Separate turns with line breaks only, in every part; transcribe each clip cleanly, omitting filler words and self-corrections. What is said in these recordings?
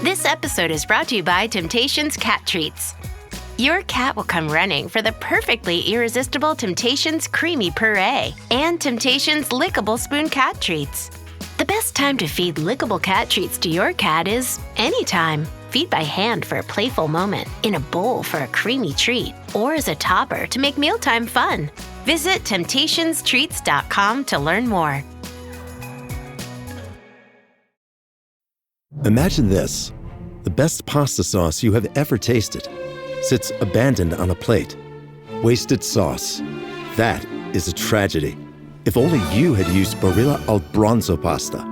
This episode is brought to you by Temptations Cat Treats. Your cat will come running for the perfectly irresistible Temptations Creamy Puree and Temptations Lickable Spoon Cat Treats. The best time to feed lickable cat treats to your cat is anytime. Feed by hand for a playful moment, in a bowl for a creamy treat, or as a topper to make mealtime fun. Visit TemptationsTreats.com to learn more.
Imagine this. The best pasta sauce you have ever tasted sits abandoned on a plate. Wasted sauce. That is a tragedy. If only you had used Barilla al Bronzo pasta.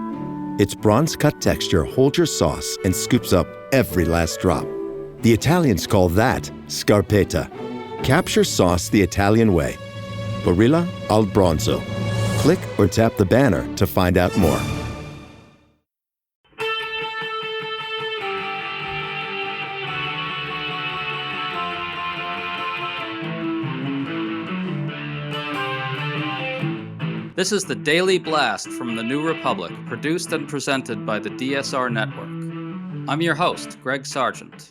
Its bronze-cut texture holds your sauce and scoops up every last drop. The Italians call that scarpetta. Capture sauce the Italian way. Barilla al Bronzo. Click or tap the banner to find out more.
This is the Daily Blast from the New Republic, produced and presented by the DSR Network. I'm your host, Greg Sargent.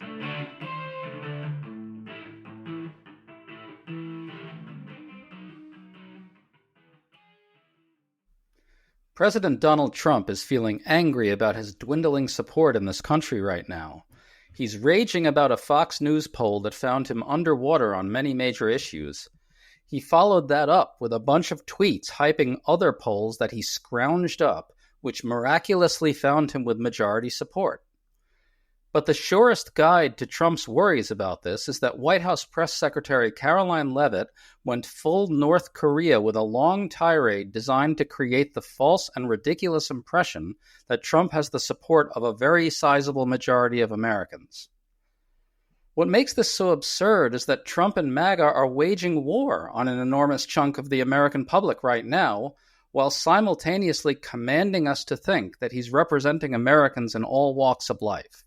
President Donald Trump is feeling angry about his dwindling support in this country right now. He's raging about a Fox News poll that found him underwater on many major issues. He followed that up with a bunch of tweets hyping other polls that he scrounged up, which miraculously found him with majority support. But the surest guide to Trump's worries about this is that White House Press Secretary Caroline Leavitt went full North Korea with a long tirade designed to create the false and ridiculous impression that Trump has the support of a very sizable majority of Americans. What makes this so absurd is that Trump and MAGA are waging war on an enormous chunk of the American public right now, while simultaneously commanding us to think that he's representing Americans in all walks of life.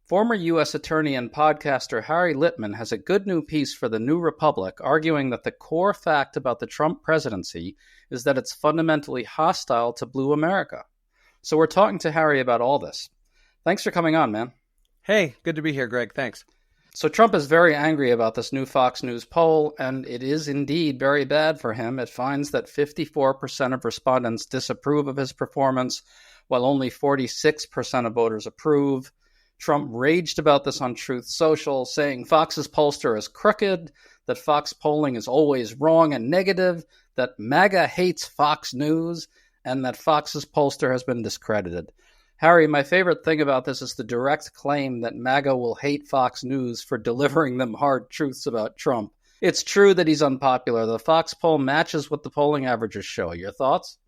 Former U.S. Attorney and podcaster Harry Litman has a good new piece for the New Republic arguing that the core fact about the Trump presidency is that it's fundamentally hostile to Blue America. So we're talking to Harry about all this. Thanks for coming on, man.
Hey, good to be here, Greg. Thanks.
So Trump is very angry about this new Fox News poll, and it is indeed very bad for him. It finds that 54% of respondents disapprove of his performance, while only 46% of voters approve. Trump raged about this on Truth Social, saying Fox's pollster is crooked, that Fox polling is always wrong and negative, that MAGA hates Fox News, and that Fox's pollster has been discredited. Harry, my favorite thing about this is the direct claim that MAGA will hate Fox News for delivering them hard truths about Trump. It's true that he's unpopular. The Fox poll matches what the polling averages show. Your thoughts?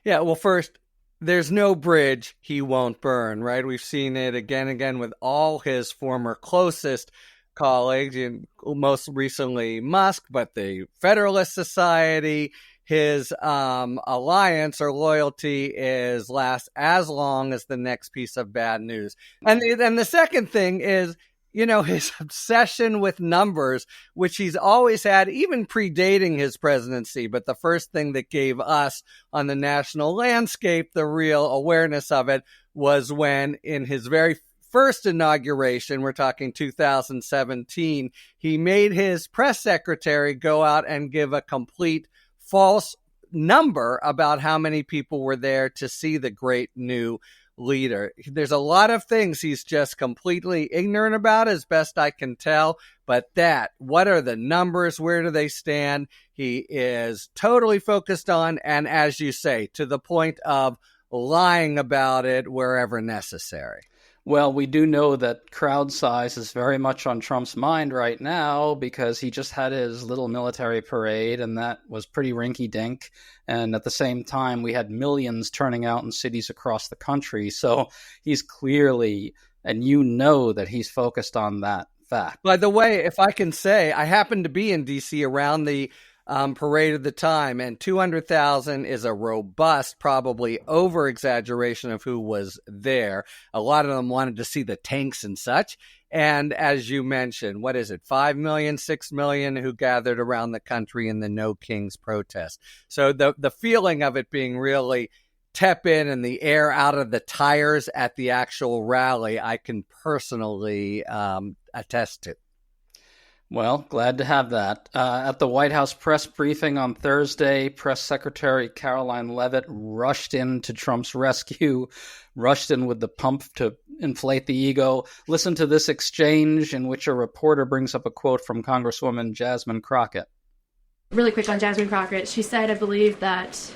Yeah, well, first, there's no bridge he won't burn, right? We've seen it again and again with all his former closest colleagues, and most recently Musk, but the Federalist Society. His alliance or loyalty is lasts as long as the next piece of bad news. And the second thing is, his obsession with numbers, which he's always had, even predating his presidency. But the first thing that gave us on the national landscape the real awareness of it was when, in his very first inauguration, we're talking 2017, he made his press secretary go out and give a complete false number about how many people were there to see the great new leader. There's a lot of things he's just completely ignorant about, as best I can tell. But what are the numbers? Where do they stand? He is totally focused on, and as you say, to the point of lying about it wherever necessary.
Well, we do know that crowd size is very much on Trump's mind right now because he just had his little military parade, and that was pretty rinky-dink. And at the same time, we had millions turning out in cities across the country. So he's clearly, and that he's focused on that fact.
By the way, if I can say, I happened to be in D.C. around the parade at the time, and 200,000 is a robust, probably over-exaggeration of who was there. A lot of them wanted to see the tanks and such. And as you mentioned, 5 million, 6 million who gathered around the country in the No Kings protest. So the feeling of it being really tepid and the air out of the tires at the actual rally, I can personally attest to.
Well, glad to have that. At the White House press briefing on Thursday, Press Secretary Caroline Leavitt rushed in to Trump's rescue, rushed in with the pump to inflate the ego. Listen to this exchange in which a reporter brings up a quote from Congresswoman Jasmine Crockett.
Really quick on Jasmine Crockett. She said, I believe, that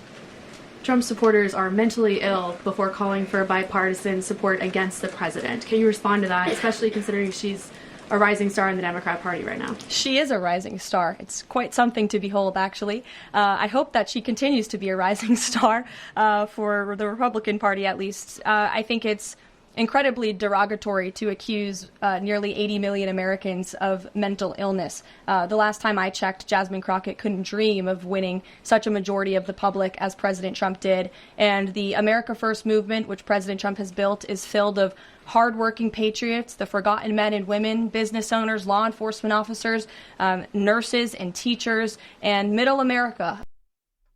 Trump supporters are mentally ill before calling for bipartisan support against the president. Can you respond to that, especially considering she's a rising star in the Democrat Party right now?
She is a rising star. It's quite something to behold, actually. I hope that she continues to be a rising star for the Republican Party, at least. I think it's incredibly derogatory to accuse nearly 80 million Americans of mental illness. The last time I checked, Jasmine Crockett couldn't dream of winning such a majority of the public as President Trump did. And the America First movement, which President Trump has built, is filled of hardworking patriots, the forgotten men and women, business owners, law enforcement officers, nurses and teachers, and middle America.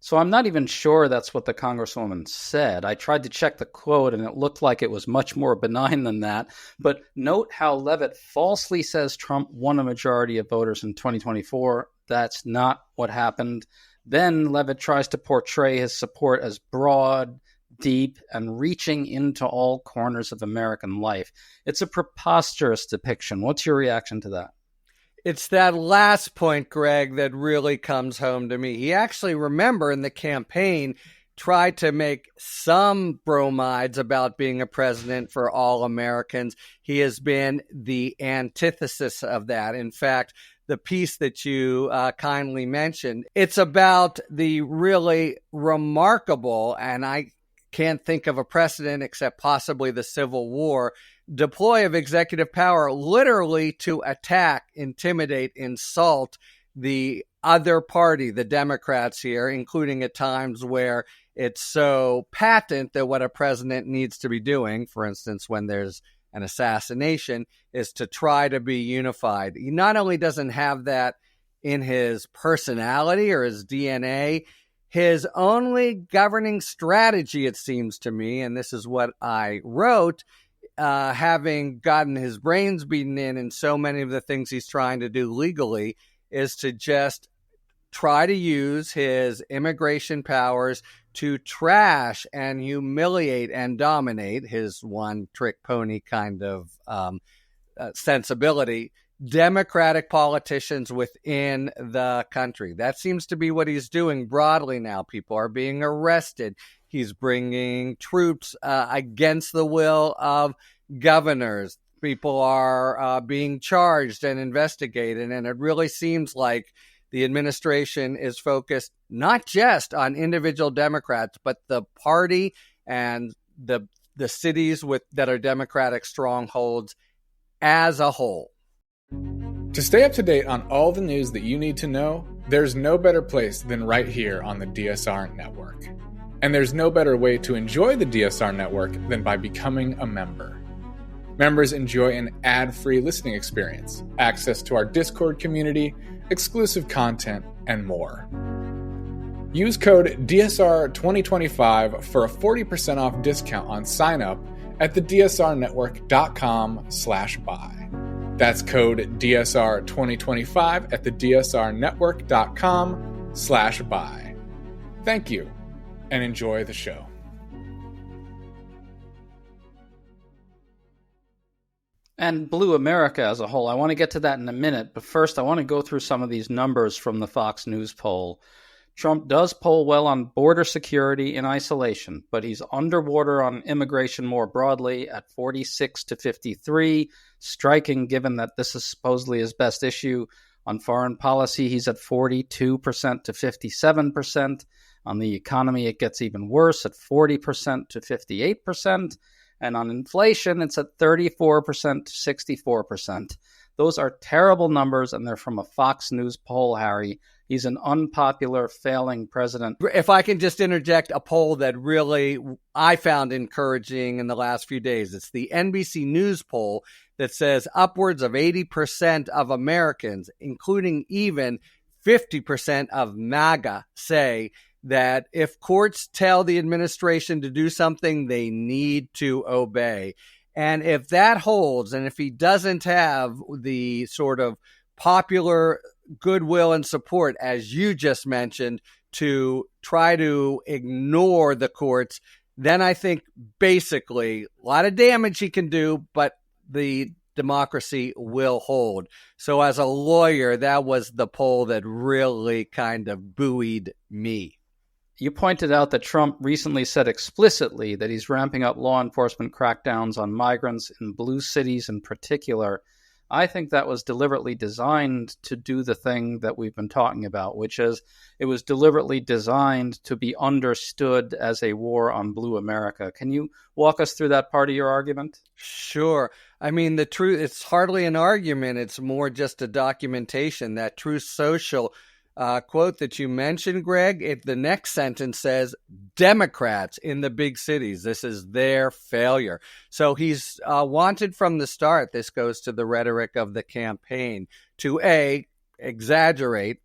So I'm not even sure that's what the Congresswoman said. I tried to check the quote, and it looked like it was much more benign than that. But note how Leavitt falsely says Trump won a majority of voters in 2024. That's not what happened. Then Leavitt tries to portray his support as broad, deep, and reaching into all corners of American life. It's a preposterous depiction. What's your reaction to that?
It's that last point, Greg, that really comes home to me. He actually, remember, in the campaign, tried to make some bromides about being a president for all Americans. He has been the antithesis of that. In fact, the piece that you kindly mentioned, it's about the really remarkable, and I can't think of a precedent except possibly the Civil War, deploy of executive power literally to attack, intimidate, insult the other party, the Democrats here, including at times where it's so patent that what a president needs to be doing, for instance, when there's an assassination, is to try to be unified. He not only doesn't have that in his personality or his DNA, his only governing strategy, it seems to me, and this is what I wrote, having gotten his brains beaten in so many of the things he's trying to do legally, is to just try to use his immigration powers to trash and humiliate and dominate, his one-trick pony kind of sensibility, Democratic politicians within the country. That seems to be what he's doing broadly now. People are being arrested. He's bringing troops against the will of governors. People are being charged and investigated. And it really seems like the administration is focused not just on individual Democrats, but the party and the cities that are Democratic strongholds as a whole.
To stay up to date on all the news that you need to know, there's no better place than right here on the DSR Network. And there's no better way to enjoy the DSR Network than by becoming a member. Members enjoy an ad-free listening experience, access to our Discord community, exclusive content, and more. Use code DSR2025 for a 40% off discount on sign-up at thedsrnetwork.com/buy. That's code DSR2025 at thedsrnetwork.com/buy. Thank you, and enjoy the show.
And Blue America as a whole. I want to get to that in a minute, but first I want to go through some of these numbers from the Fox News poll. Trump does poll well on border security in isolation, but he's underwater on immigration more broadly at 46 to 53, striking given that this is supposedly his best issue. On foreign policy, he's at 42% to 57%. On the economy, it gets even worse at 40% to 58%. And on inflation, it's at 34% to 64%. Those are terrible numbers, and they're from a Fox News poll, Harry. He's an unpopular, failing president.
If I can just interject a poll that really I found encouraging in the last few days. It's the NBC News poll that says upwards of 80% of Americans, including even 50% of MAGA, say that if courts tell the administration to do something, they need to obey. And if that holds, and if he doesn't have the sort of popular goodwill and support, as you just mentioned, to try to ignore the courts, then I think basically a lot of damage he can do, but the democracy will hold. So as a lawyer, that was the poll that really kind of buoyed me.
You pointed out that Trump recently said explicitly that he's ramping up law enforcement crackdowns on migrants in blue cities in particular. I think that was deliberately designed to do the thing that we've been talking about, which is it was deliberately designed to be understood as a war on blue America. Can you walk us through that part of your argument?
Sure. I mean, the truth, it's hardly an argument. It's more just a documentation. That Truth Social quote that you mentioned, Greg, the next sentence says, Democrats in the big cities, this is their failure. So he's wanted from the start, this goes to the rhetoric of the campaign, to exaggerate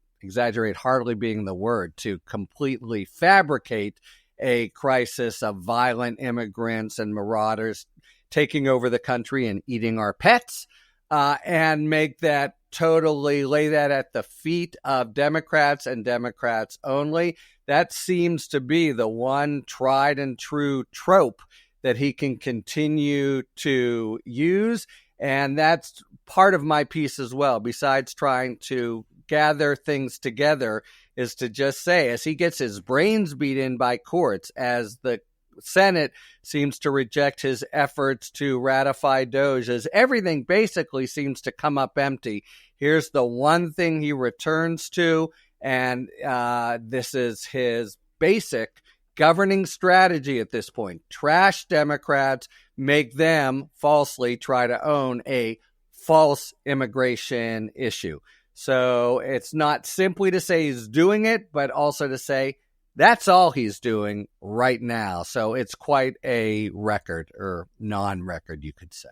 hardly being the word, to completely fabricate a crisis of violent immigrants and marauders taking over the country and eating our pets, and make that totally lay that at the feet of Democrats and Democrats only. That seems to be the one tried and true trope that he can continue to use. And that's part of my piece as well, besides trying to gather things together, is to just say, as he gets his brains beat in by courts, as the Senate seems to reject his efforts to ratify DOJ, as everything basically seems to come up empty. Here's the one thing he returns to, and this is his basic governing strategy at this point. Trash Democrats, make them falsely try to own a false immigration issue. So it's not simply to say he's doing it, but also to say that's all he's doing right now. So it's quite a record, or non-record, you could say.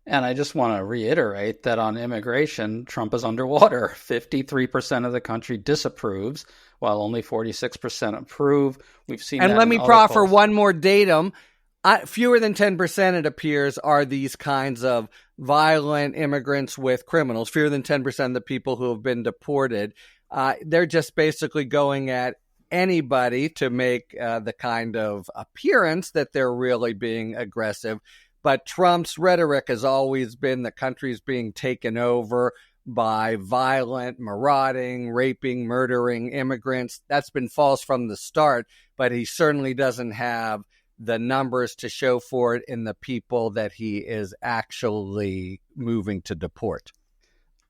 And I just want to reiterate that on immigration, Trump is underwater. 53% of the country disapproves, while only 46% approve. We've seen
and
that.
Let me proffer one more datum. Fewer than 10%, it appears, are these kinds of violent immigrants with criminals. Fewer than 10% of the people who have been deported. They're just basically going at anybody to make the kind of appearance that they're really being aggressive. But Trump's rhetoric has always been the country's being taken over by violent, marauding, raping, murdering immigrants. That's been false from the start, but he certainly doesn't have the numbers to show for it in the people that he is actually moving to deport.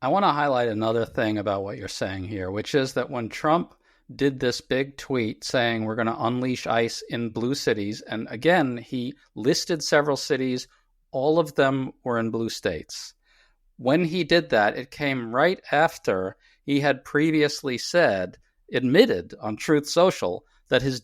I want to highlight another thing about what you're saying here, which is that when Trump did this big tweet saying we're going to unleash ICE in blue cities, and again, he listed several cities, all of them were in blue states. When he did that, it came right after he had previously admitted on Truth Social, that his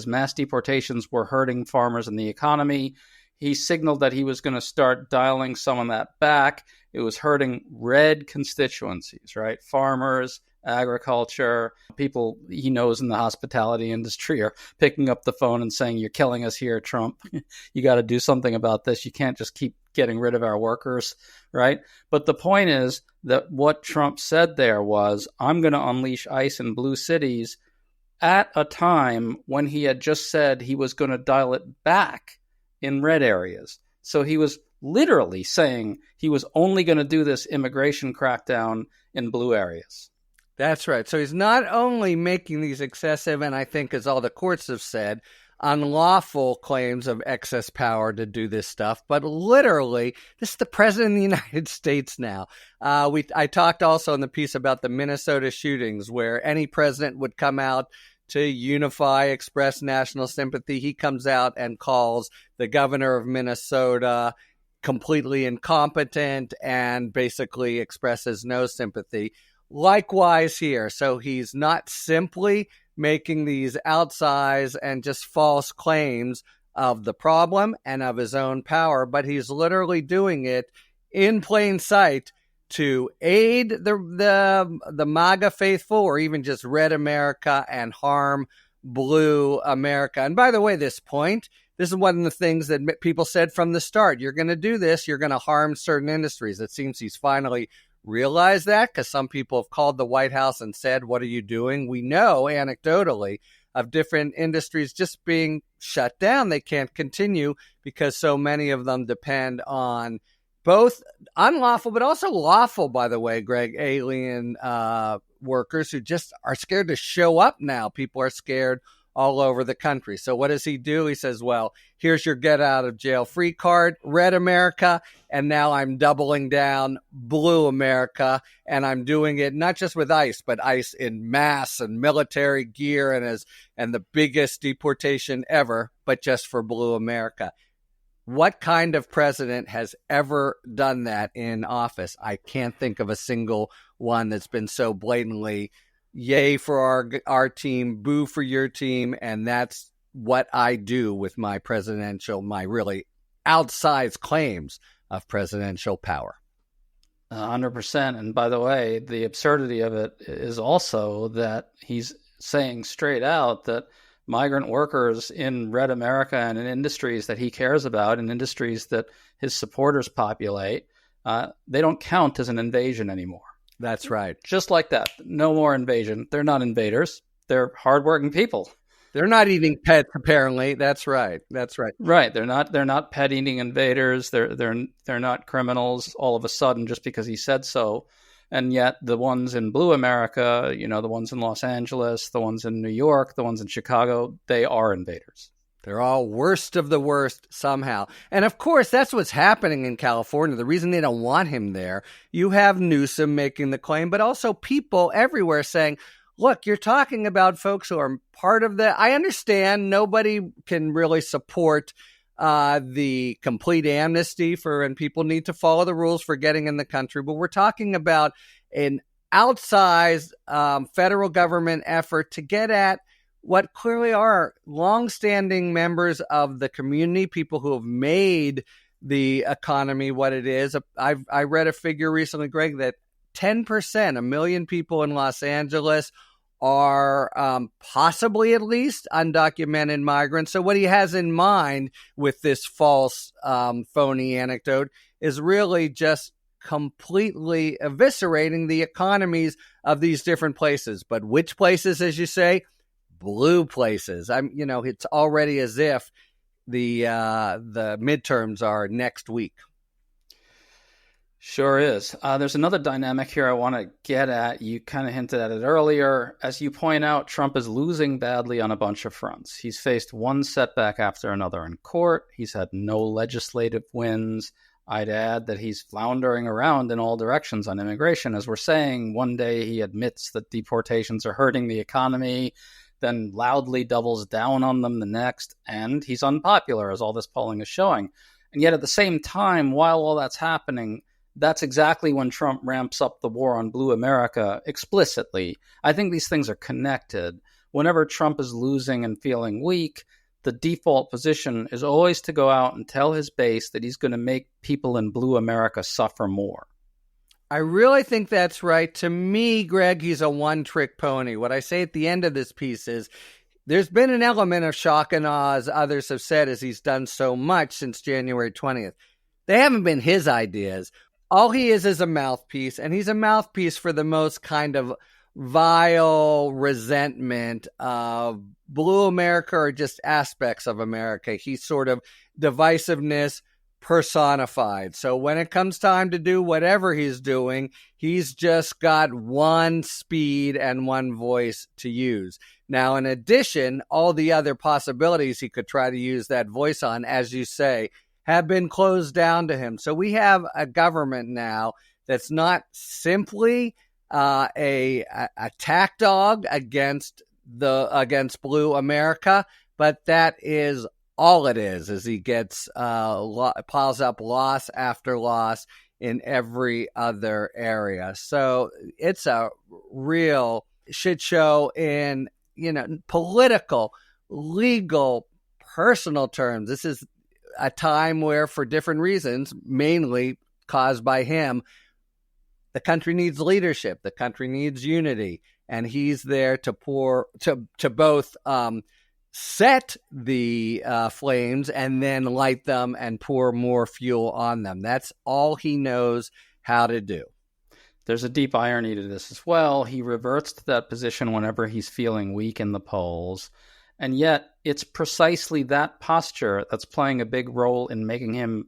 mass deportations were hurting farmers and the economy. He signaled that he was going to start dialing some of that back. It was hurting red constituencies, right? Farmers, agriculture, people he knows in the hospitality industry are picking up the phone and saying, you're killing us here, Trump. You got to do something about this. You can't just keep getting rid of our workers, right? But the point is that what Trump said there was, I'm going to unleash ICE in blue cities at a time when he had just said he was going to dial it back in red areas. So he was literally saying he was only going to do this immigration crackdown in blue areas.
That's right. So he's not only making these excessive, and I think as all the courts have said, unlawful claims of excess power to do this stuff, but literally, this is the president of the United States now. I talked also in the piece about the Minnesota shootings, where any president would come out to unify, express national sympathy. He comes out and calls the governor of Minnesota completely incompetent and basically expresses no sympathy. Likewise here. So he's not simply making these outsized and just false claims of the problem and of his own power, but he's literally doing it in plain sight to aid the MAGA faithful or even just red America and harm blue America. And by the way, this is one of the things that people said from the start. You're going to do this. You're going to harm certain industries. It seems he's finally realized that, because some people have called the White House and said, what are you doing? We know anecdotally of different industries just being shut down. They can't continue because so many of them depend on both unlawful, but also lawful, by the way, Greg, alien workers who just are scared to show up now. People are scared all over the country. So what does he do? He says, well, here's your get out of jail free card, red America, and now I'm doubling down blue America, and I'm doing it not just with ICE, but ICE in mass and military gear and the biggest deportation ever, but just for blue America. What kind of president has ever done that in office? I can't think of a single one that's been so blatantly yay for our team, boo for your team, and that's what I do with my really outsized claims of presidential power.
100%. And by the way, the absurdity of it is also that he's saying straight out that migrant workers in red America and in industries that he cares about, in industries that his supporters populate, they don't count as an invasion anymore.
That's right.
Just like that. No more invasion. They're not invaders. They're hardworking people.
They're not eating pets, apparently. That's right.
Right. They're not pet eating invaders. They're not criminals all of a sudden just because he said so. And yet the ones in blue America, the ones in Los Angeles, the ones in New York, the ones in Chicago, they are invaders.
They're all worst of the worst somehow. And of course, that's what's happening in California. The reason they don't want him there, you have Newsom making the claim, but also people everywhere saying, look, you're talking about folks who are part of the, I understand nobody can really support the complete amnesty and people need to follow the rules for getting in the country, but we're talking about an outsized federal government effort to get at what clearly are longstanding members of the community, people who have made the economy what it is. I read a figure recently, Greg, that 10%, 1 million people in Los Angeles are possibly at least undocumented migrants. So what he has in mind with this false, phony anecdote is really just completely eviscerating the economies of these different places. But which places, as you say? Blue places. It's already as if the midterms are next week.
Sure is. There's another dynamic here I want to get at. You kind of hinted at it earlier. As you point out, Trump is losing badly on a bunch of fronts. He's faced one setback after another in court. He's had no legislative wins. I'd add that he's floundering around in all directions on immigration. As we're saying, one day he admits that deportations are hurting the economy, then loudly doubles down on them the next, and he's unpopular, as all this polling is showing. And yet at the same time, while all that's happening, that's exactly when Trump ramps up the war on blue America explicitly. I think these things are connected. Whenever Trump is losing and feeling weak, the default position is always to go out and tell his base that he's going to make people in blue America suffer more.
I really think that's right. To me, Greg, he's a one-trick pony. What I say at the end of this piece is there's been an element of shock and awe, as others have said, as he's done so much since January 20th. They haven't been his ideas. All he is a mouthpiece, and he's a mouthpiece for the most kind of vile resentment of blue America or just aspects of America. He's sort of divisiveness personified. So when it comes time to do whatever he's doing, he's just got one speed and one voice to use. Now, in addition, all the other possibilities he could try to use that voice on, as you say, have been closed down to him. So we have a government now that's not simply a attack dog against blue America, but that is all it is he gets piles up loss after loss in every other area. So it's a real shit show in political, legal, personal terms. This is a time where, for different reasons, mainly caused by him, the country needs leadership. The country needs unity. And he's there to both set the flames and then light them and pour more fuel on them. That's all he knows how to do.
There's a deep irony to this as well. He reverts to that position whenever he's feeling weak in the polls. And yet it's precisely that posture that's playing a big role in making him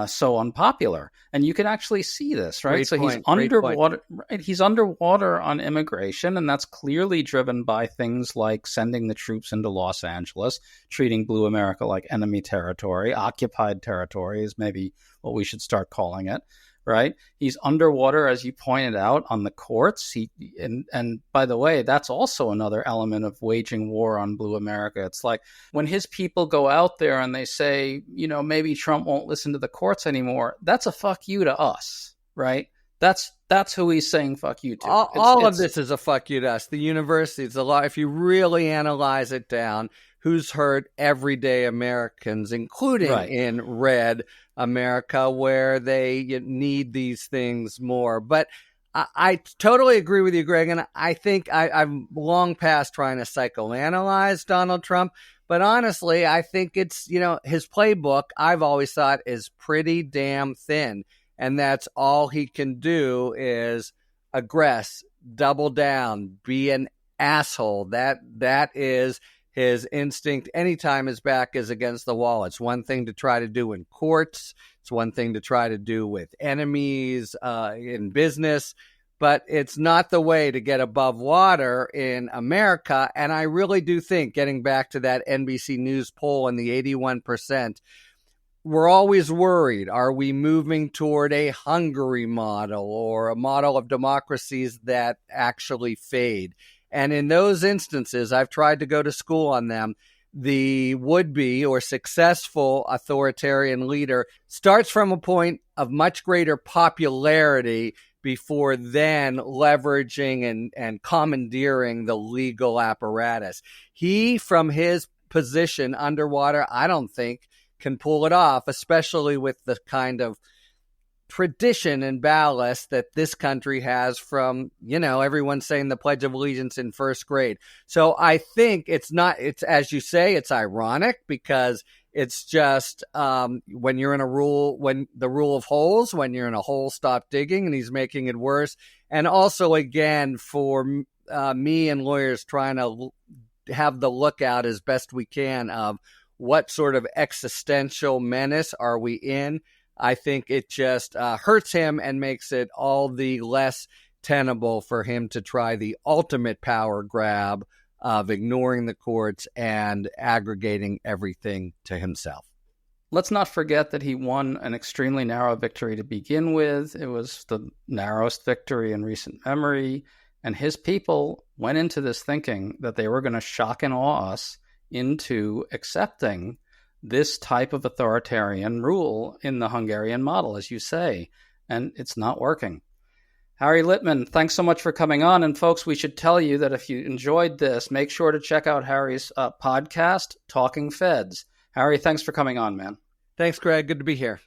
so unpopular. And you can actually see this, right? He's underwater, right? He's underwater on immigration, and that's clearly driven by things like sending the troops into Los Angeles, treating Blue America like enemy territory. Occupied territory is maybe what we should start calling it. Right? He's underwater, as you pointed out, on the courts. And by the way, that's also another element of waging war on Blue America. It's like when his people go out there and they say, maybe Trump won't listen to the courts anymore. That's a fuck you to us, right? That's who he's saying fuck you to.
All of this is a fuck you to us. The universities, a lot. If you really analyze it down, who's hurt everyday Americans, including in red America, where they need these things more. But I totally agree with you, Greg, and I think I've long past trying to psychoanalyze Donald Trump. But honestly, I think it's, his playbook, I've always thought, is pretty damn thin. And that's all he can do is aggress, double down, be an asshole. That is his instinct anytime his back is against the wall. It's one thing to try to do in courts. It's one thing to try to do with enemies in business. But it's not the way to get above water in America. And I really do think, getting back to that NBC News poll and the 81%, we're always worried. Are we moving toward a Hungary model or a model of democracies that actually fade? And in those instances, I've tried to go to school on them. The would-be or successful authoritarian leader starts from a point of much greater popularity before then leveraging and commandeering the legal apparatus. He, from his position underwater, I don't think can pull it off, especially with the kind of tradition and ballast that this country has from, everyone saying the Pledge of Allegiance in first grade. So I think it's as you say, it's ironic because it's just when you're in when the rule of holes, when you're in a hole, stop digging, and he's making it worse. And also, again, for me and lawyers trying to have the lookout as best we can of what sort of existential menace are we in. I think it just hurts him and makes it all the less tenable for him to try the ultimate power grab of ignoring the courts and aggregating everything to himself.
Let's not forget that he won an extremely narrow victory to begin with. It was the narrowest victory in recent memory. And his people went into this thinking that they were going to shock and awe us into accepting this type of authoritarian rule in the Hungarian model, as you say, and it's not working. Harry Litman, thanks so much for coming on. And folks, we should tell you that if you enjoyed this, make sure to check out Harry's podcast, Talking Feds. Harry, thanks for coming on, man.
Thanks, Greg. Good to be here.